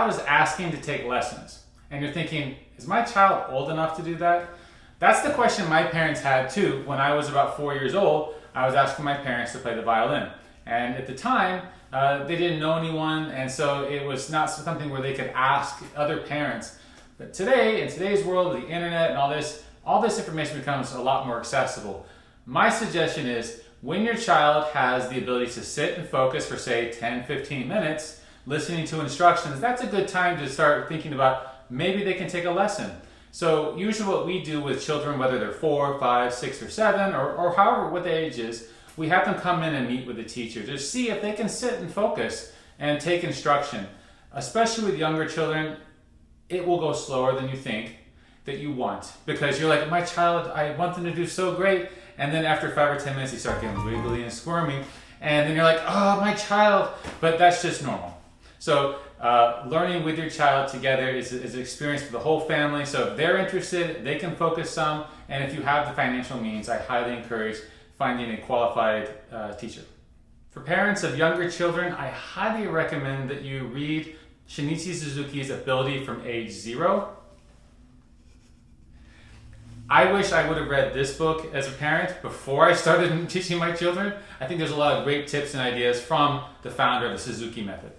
child is asking to take lessons, and you're thinking, is my child old enough to do that? That's the question my parents had too. When I was about 4 years old, I was asking my parents to play the violin. And at the time, they didn't know anyone, and so it was not something where they could ask other parents. But today, in today's world, the internet and all this information becomes a lot more accessible. My suggestion is, when your child has the ability to sit and focus for say 10, 15 minutes, listening to instructions, that's a good time to start thinking about maybe they can take a lesson. So usually what we do with children, whether they're 4, 5, 6, or 7, or however what the age is, we have them come in and meet with the teacher to see if they can sit and focus and take instruction. Especially with younger children, it will go slower than you think that you want, because you're like, my child, I want them to do so great, and then after 5 or 10 minutes you start getting wiggly and squirmy, and then you're like, oh, my child, but that's just normal. So learning with your child together is an experience for the whole family. So if they're interested, they can focus some, and if you have the financial means, I highly encourage finding a qualified teacher. For parents of younger children, I highly recommend that you read Shinichi Suzuki's Ability from Age 0. I wish I would have read this book as a parent before I started teaching my children. I think there's a lot of great tips and ideas from the founder of the Suzuki method.